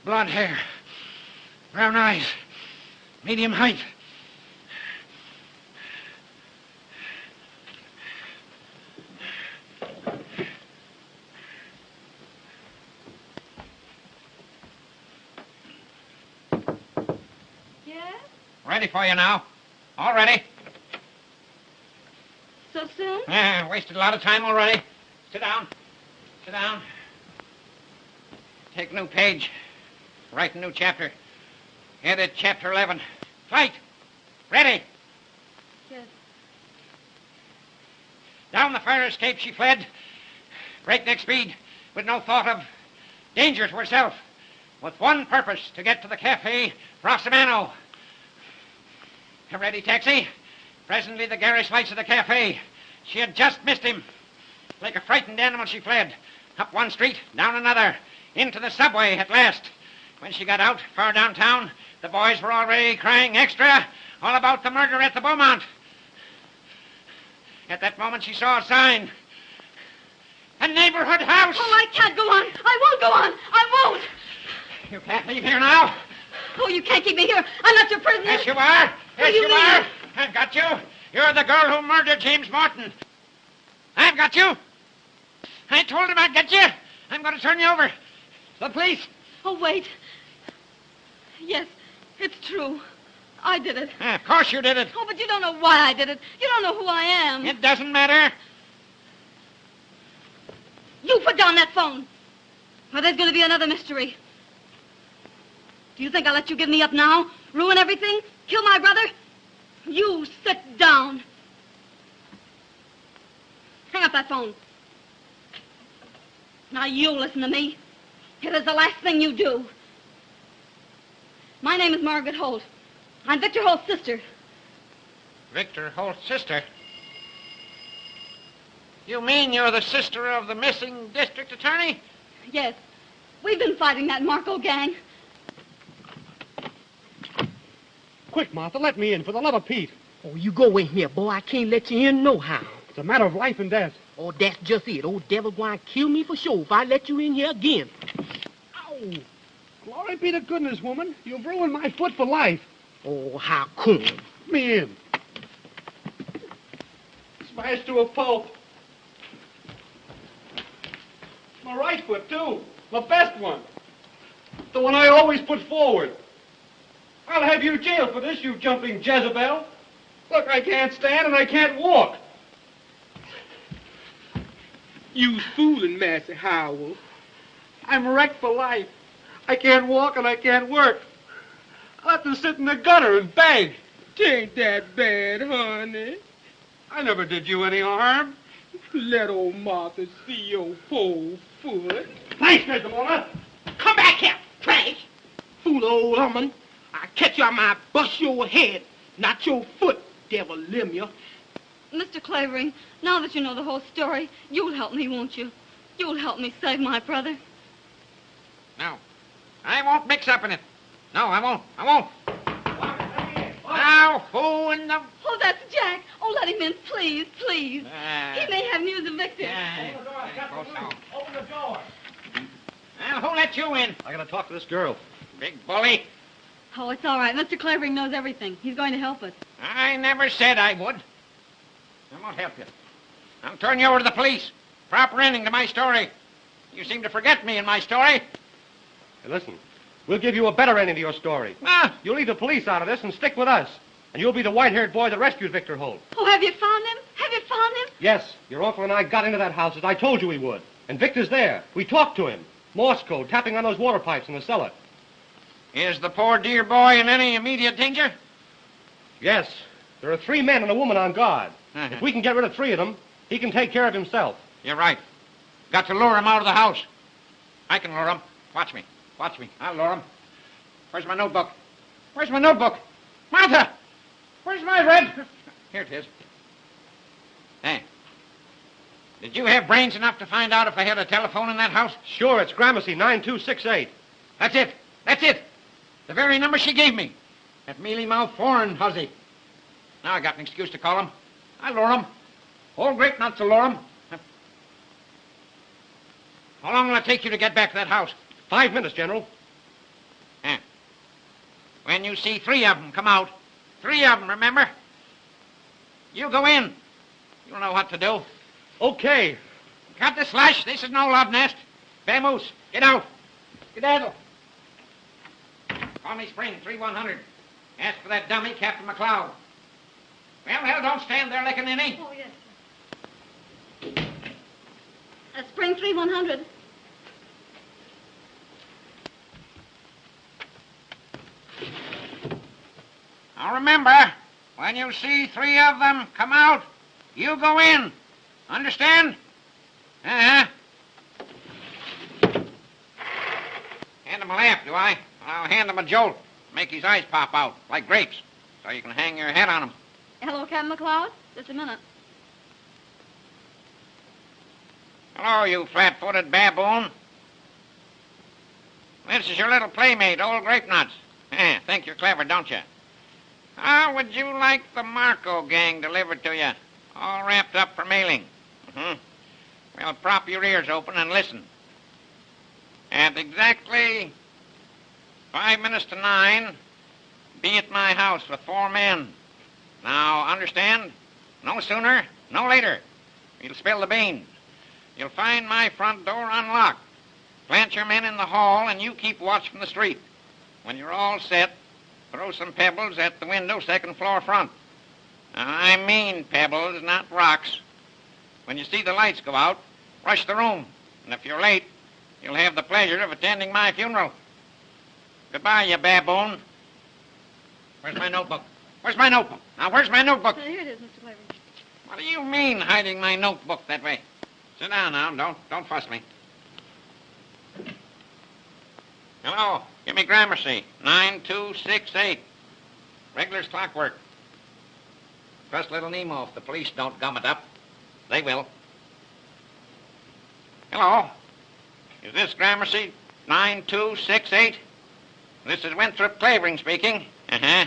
Blonde hair. Brown eyes. Medium height. Ready for you now. All ready. So soon? Yeah, wasted a lot of time already. Sit down. Sit down. Take a new page. Write a new chapter. Edit Chapter 11. Flight. Ready. Yes. Down the fire escape she fled. Breakneck speed, with no thought of danger to herself. With one purpose, to get to the cafe Rossimano. A ready taxi. Presently the garish lights of the cafe. She had just missed him. Like a frightened animal she fled. Up one street, down another. Into the subway at last. When she got out, far downtown, the boys were already crying extra all about the murder at the Beaumont. At that moment she saw a sign. A neighborhood house! Oh, I can't go on. I won't go on. I won't. You can't leave here now. Oh, you can't keep me here. I'm not your prisoner. Yes, you are. Yes, you you mean? are. I've got you. You're the girl who murdered James Morton. I've got you. I told him I'd get you. I'm going to turn you over. The police. Oh, wait. Yes, it's true. I did it. Of course you did it. Oh, but you don't know why I did it. You don't know who I am. It doesn't matter. You put down that phone. Or there's going to be another mystery. Do you think I'll let you give me up now? Ruin everything? Kill my brother? You sit down. Hang up that phone. Now you listen to me. It is the last thing you do. My name is Margaret Holt. I'm Victor Holt's sister. Victor Holt's sister? You mean you're the sister of the missing district attorney? Yes. We've been fighting that Marco gang. Quick, Martha, let me in, for the love of Pete. Oh, you go in here, boy. I can't let you in no how. It's a matter of life and death. Oh, that's just it. Old devil going to kill me for sure if I let you in here again. Ow! Glory be to goodness, woman. You've ruined my foot for life. Oh, how come? Let me in. Smashed to a pulp. My right foot, too. The best one. The one I always put forward. I'll have you jailed for this, you jumping Jezebel. Look, I can't stand and I can't walk. You's fooling, Master Howell. I'm wrecked for life. I can't walk and I can't work. I'll have to sit in the gutter and beg. Tain't that bad, honey. I never did you any harm. Let old Martha see your poor foot. Thanks, Mr. Beulah. Come back here, trash. Fool old woman. I'll catch you, I might bust your head, not your foot, devil limb you. Mr. Clavering, now that you know the whole story, you'll help me, won't you? You'll help me save my brother. No. I won't mix up in it. No, I won't. I won't. Now, who in the... Oh, that's Jack. Oh, let him in, please, please. He may have news of Victor. Open the door. Well, who let you in? I gotta talk to this girl. Big bully. Oh, it's all right. Mr. Clavering knows everything. He's going to help us. I never said I would. I won't help you. I'll turn you over to the police. Proper ending to my story. You seem to forget me in my story. Hey, listen, we'll give you a better ending to your story. Ah, You'll leave the police out of this and stick with us. And you'll be the white-haired boy that rescued Victor Holt. Oh, have you found him? Have you found him? Yes, your uncle and I got into that house as I told you we would. And Victor's there. We talked to him. Morse code, tapping on those water pipes in the cellar. is the poor dear boy in any immediate danger? Yes, there are 3 men and a woman on guard. If we can get rid of 3 of them, he can take care of himself. You're right. Got to lure him out of the house. I can lure him. Watch me. Watch me. I'll lure him. Where's my notebook? Where's my notebook? Martha! Where's my red? Here it is. Hey. Did you have brains enough to find out if they had a telephone in that house? Sure, it's Gramercy 9268. That's it. That's it. The very number she gave me. That mealy-mouthed foreign hussy. Now I got an excuse to call him. I'll lure him. Old great nuts to lure him. How long will it take you to get back to that house? 5 minutes, General. When you see 3 of them come out, 3 of them, remember? You go in. You'll know what to do. Okay. Cut the slash. This is no love nest. Vamoose, get out. Skedaddle. Call me Spring, 3100. Ask for that dummy, Captain McLeod. Well, don't stand there licking any. Oh, yes, sir. Spring 3100. Now remember, when you see 3 of them come out, you go in. Understand? Uh-huh. Hand him a lamp, do I? I'll hand him a jolt. Make his eyes pop out, like grapes, so you can hang your head on him. Hello, Captain McLeod. Just a minute. Hello, you flat-footed baboon. This is your little playmate, old Grape Nuts. Think you're clever, don't you? How would you like the Marco gang delivered to you, all wrapped up for mailing? Well, prop your ears open and listen. At exactly 5 minutes to 9, be at my house with 4 men. Now, understand? No sooner, no later. You'll spill the beans. You'll find my front door unlocked. Plant your men in the hall, and you keep watch from the street. When you're all set, throw some pebbles at the window, 2nd floor front. Now, I mean pebbles, not rocks. When you see the lights go out, rush the room. And if you're late, you'll have the pleasure of attending my funeral. Goodbye, you baboon. Where's my notebook? Where's my notebook? Now, where's my notebook? Here it is, Mr. Clavering. What do you mean, hiding my notebook that way? Sit down now. Don't fuss me. Hello. Give me Gramercy. 9268. Regular's clockwork. Trust little Nemo if the police don't gum it up. They will. Hello. Is this Gramercy 9268? This is Winthrop Clavering speaking. Uh-huh.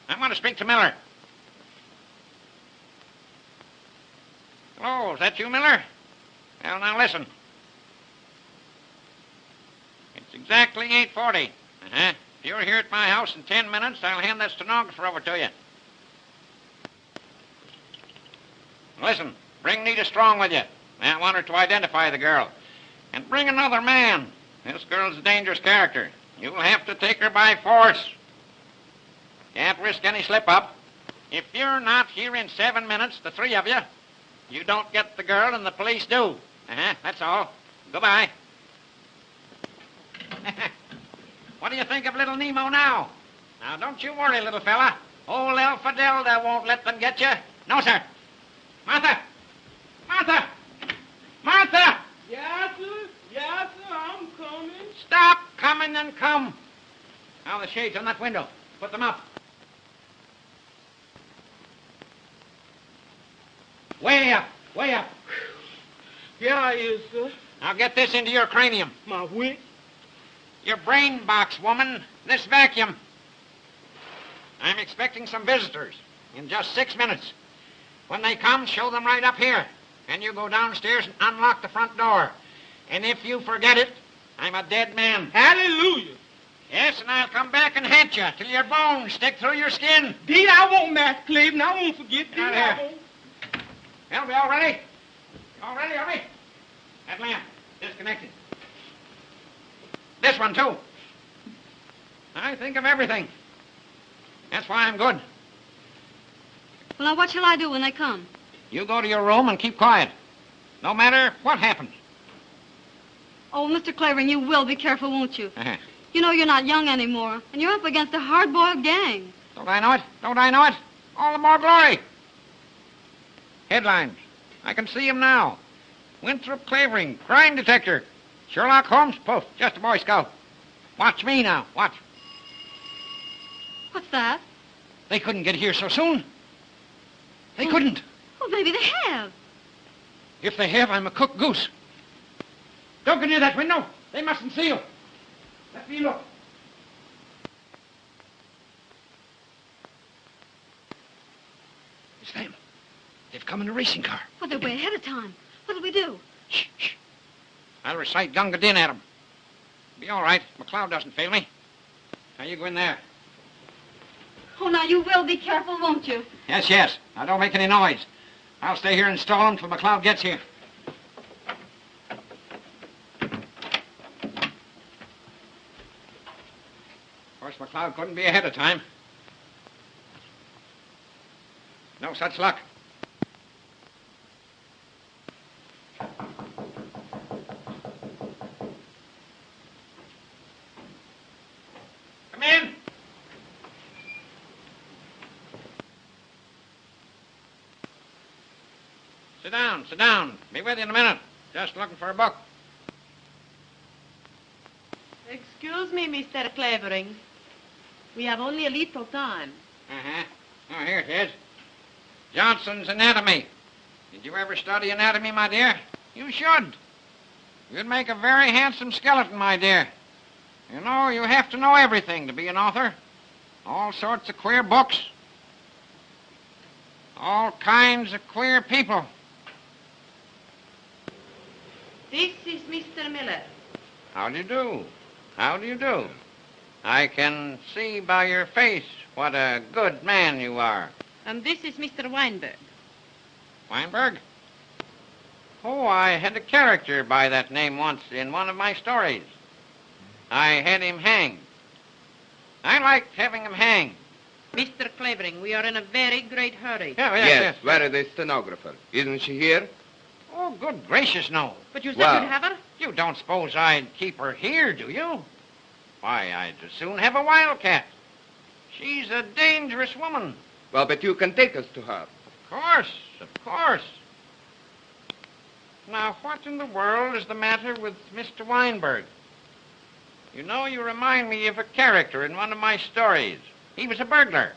I want to speak to Miller. Hello, is that you, Miller? Well, now listen. It's exactly 8:40. Uh-huh. If you're here at my house in 10 minutes, I'll hand that stenographer over to you. Listen, bring Nita Strong with you. I want her to identify the girl. And bring another man. This girl's a dangerous character. You'll have to take her by force. Can't risk any slip-up. If you're not here in 7 minutes, the 3 of you, you don't get the girl and the police do. That's all. Goodbye. What do you think of little Nemo now? Now, don't you worry, little fella. Old El Fidelda won't let them get you. No, sir. Martha! Martha! Martha! Yes, sir. Yes, sir. I'm coming. Stop coming and come. Now, the shades on that window. Put them up. Way up. Way up. Yeah, I is, sir. Now, get this into your cranium. My wit. Your brain box, woman. This vacuum. I'm expecting some visitors in just 6 minutes. When they come, show them right up here. And you go downstairs and unlock the front door. And if you forget it, I'm a dead man. Hallelujah. Yes, and I'll come back and haunt you till your bones stick through your skin. Deed, I won't, Master Cleveland. I won't forget. Deed, I won't. Well, we all ready? All ready, are we? That lamp, disconnected. This one, too. I think of everything. That's why I'm good. Well, now, what shall I do when they come? You go to your room and keep quiet. No matter what happens. Oh, Mr. Clavering, you will be careful, won't you? Uh-huh. You know you're not young anymore, and you're up against a hard-boiled gang. Don't I know it? Don't I know it? All the more glory. Headlines. I can see him now. Winthrop Clavering, crime detector. Sherlock Holmes, poof, just a Boy Scout. Watch me now, watch. What's that? They couldn't get here so soon. They couldn't. Well, maybe they have. If they have, I'm a cooked goose. Don't go near that window. They mustn't see you. Let me look. It's them. They've come in a racing car. Well, they're way ahead of time. What'll we do? Shh, shh. I'll recite Gunga Din at them. Be all right. McLeod doesn't fail me. Now, you go in there. Oh, now, you will be careful, won't you? Yes, yes. Now, don't make any noise. I'll stay here and stall them till McLeod gets here. Of course, McLeod couldn't be ahead of time. No such luck. Come in. Sit down, sit down. Be with you in a minute. Just looking for a book. Excuse me, Mr. Clavering. We have only a little time. Uh-huh. Oh, here it is. Johnson's Anatomy. Did you ever study anatomy, my dear? You should. You'd make a very handsome skeleton, my dear. You know, you have to know everything to be an author. All sorts of queer books. All kinds of queer people. This is Mr. Miller. How do you do? How do you do? I can see by your face what a good man you are. And this is Mr. Weinberg. Weinberg? Oh, I had a character by that name once in one of my stories. I had him hanged. I liked having him hanged. Mr. Clavering, we are in a very great hurry. Yes. Where is the stenographer? Isn't she here? Oh, good gracious, no. But you said Well- you'd have her? You don't suppose I'd keep her here, do you? Why, I'd as soon have a wildcat. She's a dangerous woman. Well, but you can take us to her. Of course. Now, what in the world is the matter with Mr. Weinberg? You know, you remind me of a character in one of my stories. He was a burglar.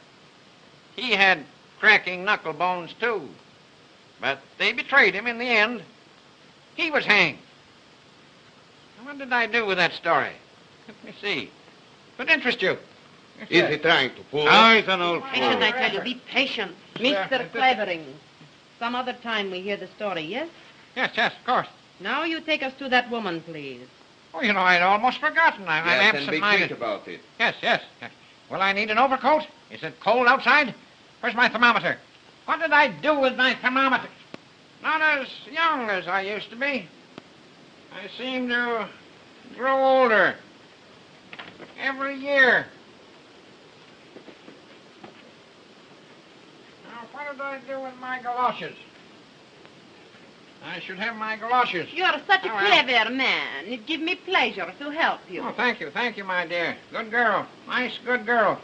He had cracking knuckle bones, too. But they betrayed him in the end. He was hanged. What did I do with that story? Let me see. Could interest you. Is he trying to fool Oh, us? he's an old Patient, fool. I tell you. Be patient. Mr. Clavering. Some other time we hear the story, yes? Yes, of course. Now you take us to that woman, please. Oh, you know, I'd almost forgotten. I'm Yes, and be absent-minded. quick about it. Yes. Will I need an overcoat? Is it cold outside? Where's my thermometer? What did I do with my thermometer? Not as young as I used to be. I seem to grow older every year. Now, what did I do with my galoshes? I should have my galoshes. You are such a Oh, well. clever man. It gives me pleasure to help you. Oh, thank you, my dear. Good girl. Nice, good girl.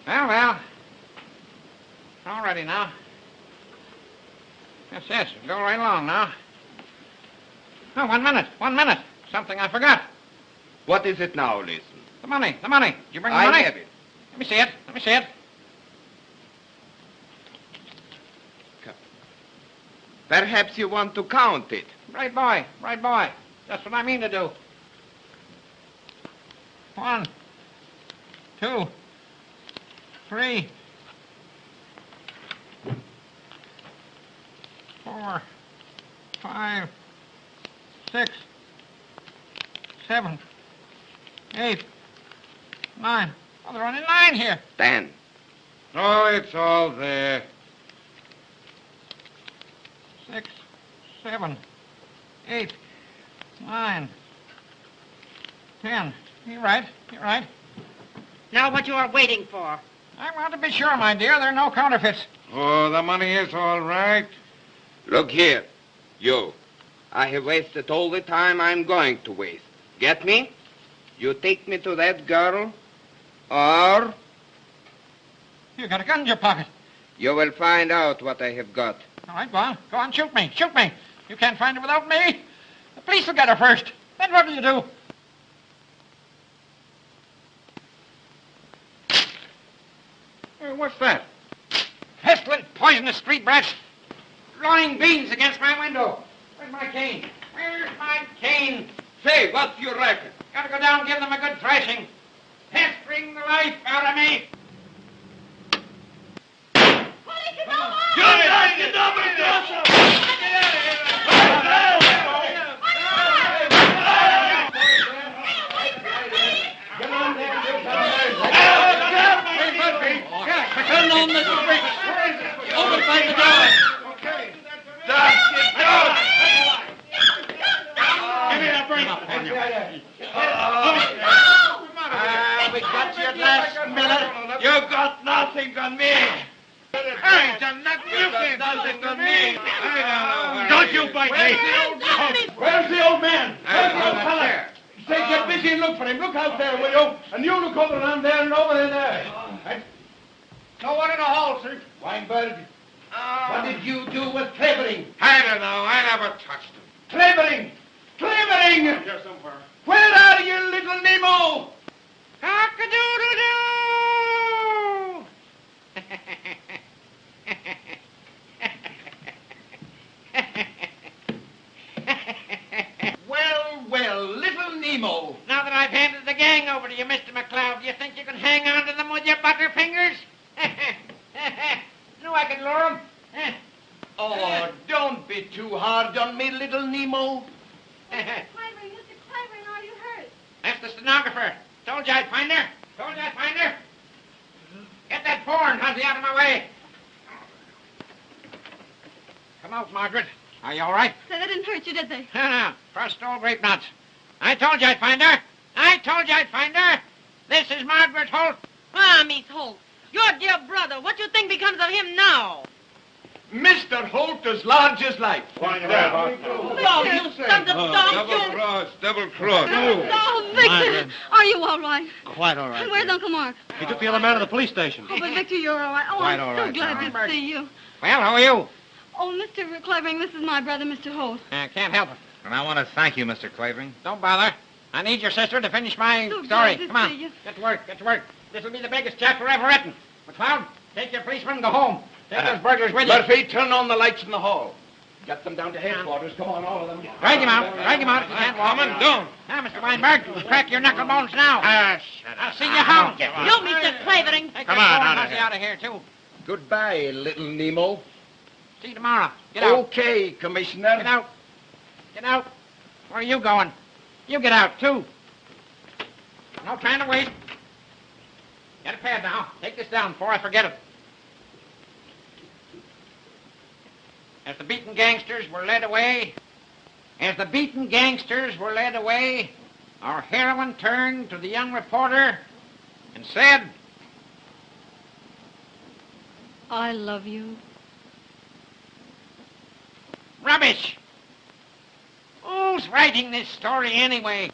Well. All ready now. Yes, go right along now. Oh, 1 minute. Something I forgot. What is it now, listen? The money. Did you bring the I money? have it. Let me see it. Perhaps you want to count it. Right boy. That's what I mean to do. 1, 2, 3, 4, 5, 6, 7, 8, 9. Oh, there are only 9 here. 10. Oh, it's all there. 6, 7, 8, 9, 10. You're right. Now what you are waiting for? I want to be sure, my dear, there are no counterfeits. Oh, the money is all right. Look here, you. I have wasted all the time I'm going to waste. Get me? You take me to that girl, or You got a gun in your pocket. you will find out what I have got. All right, go on, shoot me. You can't find her without me. The police will get her first. Then what do you do? Hey, what's that? Pestilent, poisonous street brats. Blowing beans against my window. Where's my cane? Say, what do you reckon? Gotta go down and give them a good thrashing. Pestering the life out of me. Turn on the street. Open by the door. Okay. Give me that brain. We got you at last, Miller. You got nothing on me. I done nothing. You can't do nothing on me. Don't you bite me. Where's the old man? Where's the old fella? Say, get busy and look for him. Look out there, will you? And you look over around there and over there. No one in the hall, sir. Weinberg, What did you do with Clavering? I don't know. I never touched him. Clavering! Clavering! Here somewhere. Where are you, little Nemo? Cock-a-doodle-doo! Well, little Nemo. Now that I've handed the gang over to you, Mr. McCloud, do you think you can hang on to them with your butterfingers? Knew I could lure them. Oh, don't be too hard on me, little Nemo. Clavering, Mr. Clavering, are you hurt? That's the stenographer. Told you I'd find her. Get that porn, Hussy, out of my way. Come out, Margaret. Are you all right? Say, they didn't hurt you, did they? No. Crushed old grape nuts. I told you I'd find her. This is Margaret Holt. Ah, Miss Holt, your dear brother, what do you think becomes of him now? Mr. Holt as large as life. Oh, you sons of dogs, you... Double cross. Oh, Victor, are you all right? Quite all right. And where's Uncle Mark? He took the other man to the police station. Oh, but Victor, you're all right. Oh, Quite I'm all so right, glad Sarah. to see you. Well, who are you? Oh, Mr. Clavering, this is my brother, Mr. Holt. Can't help it. And I want to thank you, Mr. Clavering. Don't bother. I need your sister to finish my So story. glad to Come on. see you. Get to work. This will be the biggest chapter ever written. McCloud, take your policeman and go home. Take those burglars with you. Murphy, turn on the lights in the hall. Get them down to headquarters. Come on, all of them. Drag him out if you can't walk. Don't. Now, Mr. Weinberg, crack your knuckle bones now. Shut I'll see you home. You, Mr. Clavering. Take Come that on, phone out of Hussy here. out of here, too. Goodbye, little Nemo. See you tomorrow. Get out. Okay, Commissioner. Get out. Where are you going? You get out, too. No time to waste. Get a pad now. Take this down before I forget it. As the beaten gangsters were led away, our heroine turned to the young reporter and said, I love you. Rubbish! Who's writing this story anyway?